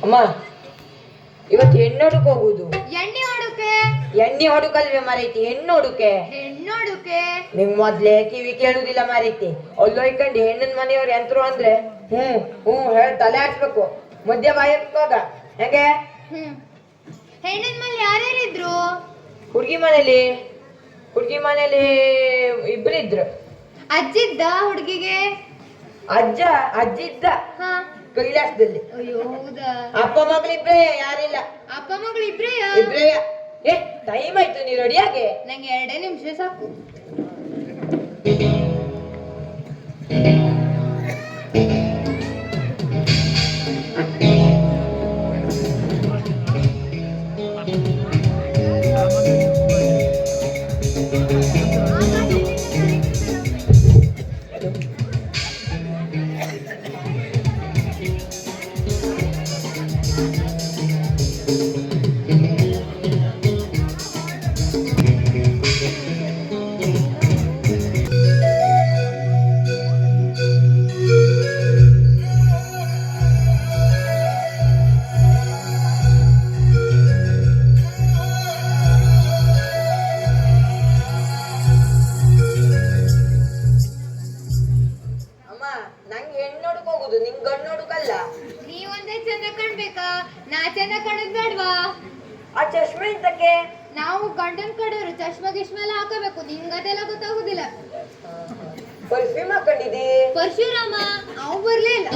ಅಮ್ಮ ಇವತ್ತು ಹೆಣ್ಣು ಹುಡುಕ ಹೋಗುದು. ಎಣ್ಣೆ ಹೊಡುಕೆ? ಎಣ್ಣೆ ಹುಡುಕಲ್ವೇ ಮಾರೈತಿ, ಹೆಣ್ಣು ಹುಡುಕೆ. ಹೆಣ್ಣೊಡುಕೆ ನಿಂಗ್ ಮೊದ್ಲೇ ಕಿವಿ ಕೇಳುದಿಲ್ಲ ಮಾರೈತಿ. ಅಲ್ಲೋಯ್ಕಂಡು ಹೆಣ್ಣಿನ ಮನೆಯವ್ರು ಎಂತರು ಅಂದ್ರೆ ಹೇಳಿ ತಲೆ ಆಡ್ಸ್ಬೇಕು. ಮಧ್ಯ ಬಾಯಿ ಹೋಗ ಹೆಂಗೆ. ಹೆಣ್ಣಿನ ಮನೆ ಯಾರ್ಯಾರಿದ್ರು? ಹುಡ್ಗಿ ಮನೇಲಿ ಇಬ್ರಿದ್ರು. ಅಜ್ಜಿದ್ದ ಹುಡುಗಿಗೆ? ಅಜ್ಜಿ ಇದ್ದ ಹಾ. ಕೈಲಾಸದಲ್ಲಿ. ಅಯ್ಯೋ ಹೌದಾ? ಅಪ್ಪ ಮಗಳು ಇಬ್ರೇ, ಯಾರಿಲ್ಲ. ಅಪ್ಪ ಮಗಳು ಇಬ್ರೇ? ಇಬ್ರೇ. ಟೈಮ್ ಆಯ್ತು, ನೀ ರೆಡಿಯಾಗೆ. ನಂಗೆ 2 ನಿಮಿಷ ಸಾಕು. ಚಂದ ಕಾಣೋದ್ ಬೇಡ್ವಾ? ಆ ಚಶ್ಮೆ ಇಂತಕ್ಕೆ? ನಾವು ಗಂಡನ್ ಕಡೆಯವರು ಚಶ್ಮಾ ಗಿಶ್ಮೆ ಎಲ್ಲ ಹಾಕಬೇಕು, ನಿಂಗದೆಲ್ಲ ಗೊತ್ತಾಗುದಿಲ್ಲ. ಪರ್ಫ್ಯೂಮ್ ಹಾಕೊಂಡಿದ್ದಿ? ಪರಶುರಾಮ ಅವ್ ಬರ್ಲೇ ಇಲ್ಲ.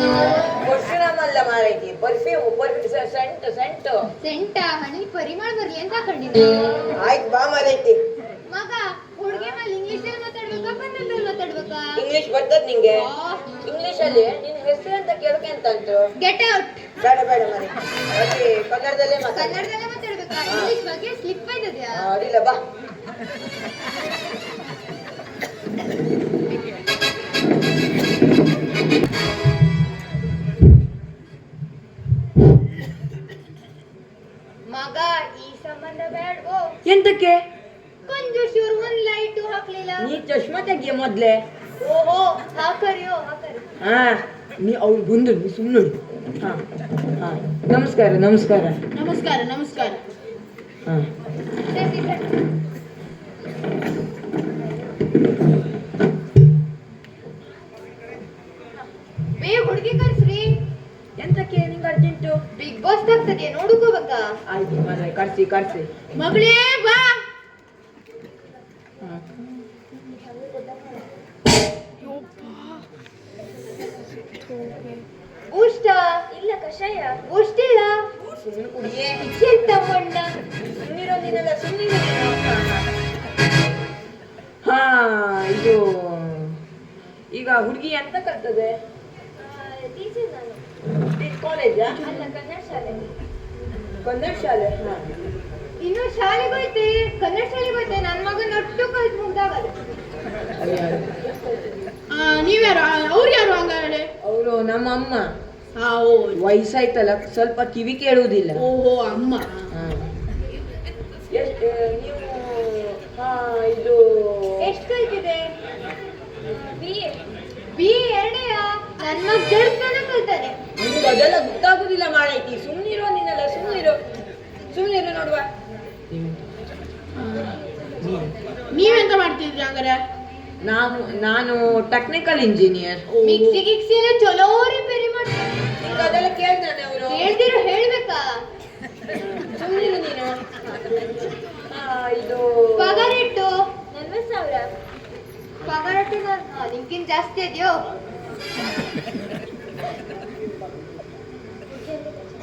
ಪರಶುರಾಮ ಅಲ್ಲ ಮಾರೈತಿ, ಪರ್ಫ್ಯೂಮ್. ಸೆಂಟ ಹನಿ ಪರಿಮಳ ಬರ್ಲಿ ಅಂತ ಹಾಕೊಂಡಿದ್ದೆ. ಆಯ್ತು ಬಾ ಮಾರೈತಿ. ಮಗ ಹುಡುಗಿ ಮೇಲೆ ಇಂಗ್ಲಿಷ್ ಅಲ್ಲಿ ಮಾತಾಡ್ಬೇಕಾ ಕನ್ನಡದಲ್ಲಿ ಮಾತಾಡ್ಬೇಕಾ? ಇಂಗ್ಲಿಷ್ ಬರ್ತದ ನಿಂಗೆ? ಇಂಗ್ಲಿಷ್ ಅಲ್ಲಿ ನಿನ್ ಹೆಸರು ಅಂತ ಕೇಳಕ್ಕೆ ಅಂತ ಅಂತು. Get out. ಬೇಡ ಮಾರೈತಿ, ಕನ್ನಡದಲ್ಲೇ ಮಾತಾಡ್ಬೇಕಾ? ಇಂಗ್ಲಿಷ್ ಬಗ್ಗೆ ಸ್ಲಿಪ್ ಆಯ್ತದ್ಯಾ? ಅಡಿಲ್ಲ ಬಾ. ಮಗ ಈ ಸಂಬಂಧ ಬೇಡ್ವೋ? ಎಂತಕ್ಕೆ? ಕಂಜೂಸಿಯವ್ರು ಒಂದ್ ಲೈಟು ಹಾಕ್ಲಿಲ್ಲ. ನೀ ಚಶ್ಮಾ ತೆಗಿಯ ಮೊದ್ಲೆ. ಓಹೋ ಹಾಕರಿ. ಹಾ ನೀ ಅವ್ರು ಬಂದು ನೀ ಸುಮ್ಮನೆ. ಹಾ ಹಾ ನಮಸ್ಕಾರ. ಹಾ ಹುಡುಗಿ ಕರ್ಸ್ರಿ. ಎಂತಕ್ಕೆ ನಿಂಗೆ ಅರ್ಜೆಂಟು? ಬಿಗ್ ಬಾಸ್ ಆಗ್ತದೆ ನೋಡ್ಕೋಬೇಕಾ? ಆಯ್ತು ಮನೆ ಕರ್ಸಿ. ಮಗಳೇ ಬಾ. ಊಷ್ಟ ಇಲ್ಲ, ಕಷಾಯ ಊಷ್ಟಿಲ್ಲ. ಸುಮ್ಮನೆ ಕುಡಿಯೇ. ಎಂತ ಬಣ್ಣ? ಸುಮ್ಮನಿರೋದಿನಲ್ಲ, ಸುಮ್ಮನಿರೋ. ಹಾ ಇದು ಈಗ ಹುಡುಗಿ ಎಂತ ಕಲ್ತದೆ? ಕಾಲೇಜಾ? ಅಲ್ಲ, ಕನ್ನಡ ಶಾಲೆ. ಹಾ ಇನ್ನು ಶಾಲೆಗೆ ಹೋಯ್ತೆ, ಕನ್ನಡ ಶಾಲೆಗೆ ಹೋಯ್ತೆ. ನನ್ನ ಮಗನ ಒಟ್ಟು ಕಲ್ತು ಮುಗ್ದಾಗಲ್ಲ. ನೀವ್ಯಾರು? ಅವ್ರು ಯಾರು ಹಂಗಾರೆ? ಅವರು ನಮ್ಮ ಅಮ್ಮ. ಹೌದು, ವಯಸ್ಸಾಯ್ತಲ್ಲ, ಸ್ವಲ್ಪ ಕಿವಿ ಕೇಳುವುದಿಲ್ಲ. ಓಹೋ ಅಮ್ಮ. ಎಷ್ಟು ನೀವು? ಇದು ಎಷ್ಟು ಕಲ್ತಿದೆ? ಬಿ ಎರಡೆಯಾ? ನನ್ನ ಮಗ ಜಡ್ತನ ಕಲ್ತಾನೆ. ನಿಮ್ಗೆ ಅದೆಲ್ಲ ಗೊತ್ತಾಗುದಿಲ್ಲ ಮಾಡೈತಿ. ಸುಮ್ಮನಿರೋ ನೀನಲ್ಲ, ಸುಮ್ಮನಿರೋ ನೋಡುವ. ನೀವೆಂತ ಮಾಡ್ತಿದ್ರಿ ಹಂಗಾರೆ? ನಾನು ಟೆಕ್ನಿಕಲ್ ಇಂಜಿನಿಯರ್. ಮಿಕ್ಸಿ ಗಿಕ್ಸಿ ಎಲ್ಲ ಚಲೋ ರಿಪೇರಿ ಮಾಡ್ತಾರೆ. ನಿಮ್ಗೆ ಅದೆಲ್ಲ ಕೇಳ್ತಾನೆ ಅವರು? ಹೇಳ್ದಿರೋ ಹೇಳ್ಬೇಕಾ? ಸುಮ್ಮನಿರು ನೀನು. ಇದು ಪಗಾರ ಎಷ್ಟು? 40,000. ಪಗಾರ ನಿಮ್ಗಿಂತ ಜಾಸ್ತಿ ಇದೆಯೋ?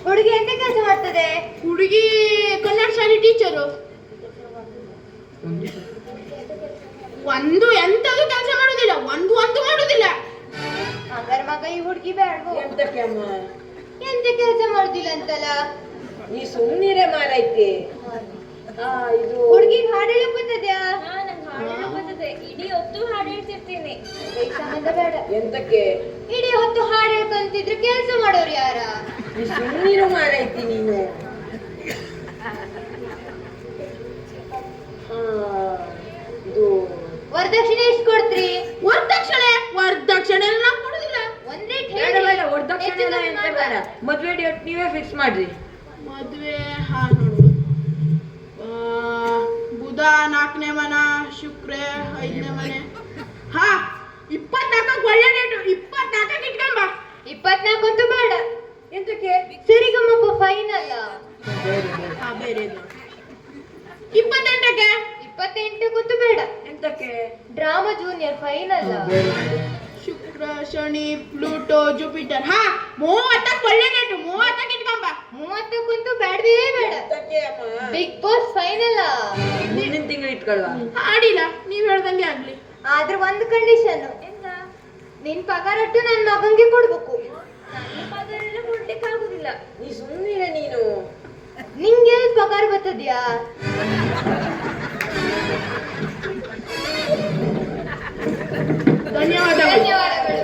ಹುಡುಗಿ ಎಂತ ಕೆಲಸ ಮಾಡ್ತದೆ? ಹುಡುಗಿ ಕನ್ನಡ ಶಾಲೆ ಟೀಚರು. ಒಂದು ಎಂತದು ಕೆಲಸ ಮಾಡುದಿಲ್ಲ, ಒಂದು ಮಾಡುದಿಲ್ಲ. ಹಾಗಾದ್ರೆ ಮಗ ಈ ಹುಡುಗಿ ಬೇಡ್ವೋ? ಎಂತಕ್ಕೆ ಅಮ್ಮ? ಎಂತ ಕೆಲಸ ಮಾಡುದಿಲ್ಲ ಅಂತಲ್ಲ? ನೀ ಸುಮ್ಮನಿರೇ ಮಾರೈತಿ. ಇದು ಹುಡುಗಿಗೆ ಹಾಡು ಹೇಳಕ್ ಬರ್ತದ್ಯಾ? ಇಡೀ ಹೊತ್ತು ಹಾಡು ಹೇಳ್ತಿರ್ತೀನಿ. ಈ ಸಂಬಂಧ ಬೇಡ. ಎಂತಕ್ಕೆ? ಇಡೀ ಹೊತ್ತು ಹಾಡು ಹೇಳ್ಕೊಂತಿದ್ರೆ ಕೆಲಸ ಮಾಡೋರು ಯಾರ? ನೀ ಸುಮ್ಮನಿರು ಮಾರೈತಿ ನೀನು. ಇದು ವರದಕ್ಷಿಣೆ ಎಷ್ಟು ಕೊಡ್ತೀರಿ? ವರದಕ್ಷಿಣೆ ಎಲ್ಲ ನಾವು ಕೊಡುದಿಲ್ಲ. ಒಂದ್ ರೇಟ್ ಮಾರ ಮದ್ವೆ ಡೇಟ್ ನೀವೇ ಫಿಕ್ಸ್ ಮಾಡ್ರಿ. ಮದುವೆ ಹಾ ನೋಡು ಬುಧ 4ನೇ ಮನ, ಶುಕ್ರ 5ನೇ ಮನೆ. ಹಾ 24 ಒಳ್ಳೆ ಡೇಟು, 24 ಇಟ್ಕೊಂಬ. 24 ಅಂತೂ ಬೇಡ. ಎಂತಕ್ಕೆ? ಸರಿಗಮ್ಮಪ್ಪ ಫೈನಲ್. ಹಾ ಬೇರೆ 28ಕ್ಕೆ. 28 ಬೇಡ. ಎಂತಕ್ಕೆ? Drama junior final. ಶುಕ್ರ, ಶನಿ, ಪ್ಲೂಟೋ, ಜುಪಿಟರ್. ಹಾ 30ಕ್ಕೆ ಒಳ್ಳೆ ಡೇಟು, 30ಕ್ಕೆ ಇಟ್ಕೊಂಬ. 30 ಬೇಡವೇ ಬೇಡ. ಎಂತಕ್ಕೆ ಅಮ್ಮ? Bigg Boss final. ಮುಂದಿನ ತಿಂಗಳು ಇಟ್ಕೊಳ್ವಾ? ಆಡಿಲ್ಲ, ನೀವ್ ಹೇಳ್ದಂಗೆ ಆಗ್ಲಿ. ಆದ್ರೆ ಒಂದು ಕಂಡೀಷನ್. ಎಂತ? ನಿನ್ ಪಗಾರ ಒಟ್ಟು ನನ್ನ ಮಗಂಗೆ ಕೊಡ್ಬೇಕು. ನನ್ನ ಪದರೆಲ್ಲ ಕೊಡ್ಲಿಕ್ಕೆ ಆಗುದಿಲ್ಲ. ನೀ ಸುಮ್ಮನೆ ನೀನು. ನಿಂಗೆ ಪಗಾರ ಬರ್ತದ್ಯಾ? ಧನ್ಯವಾದಗಳು. ಧನ್ಯವಾದಗಳು.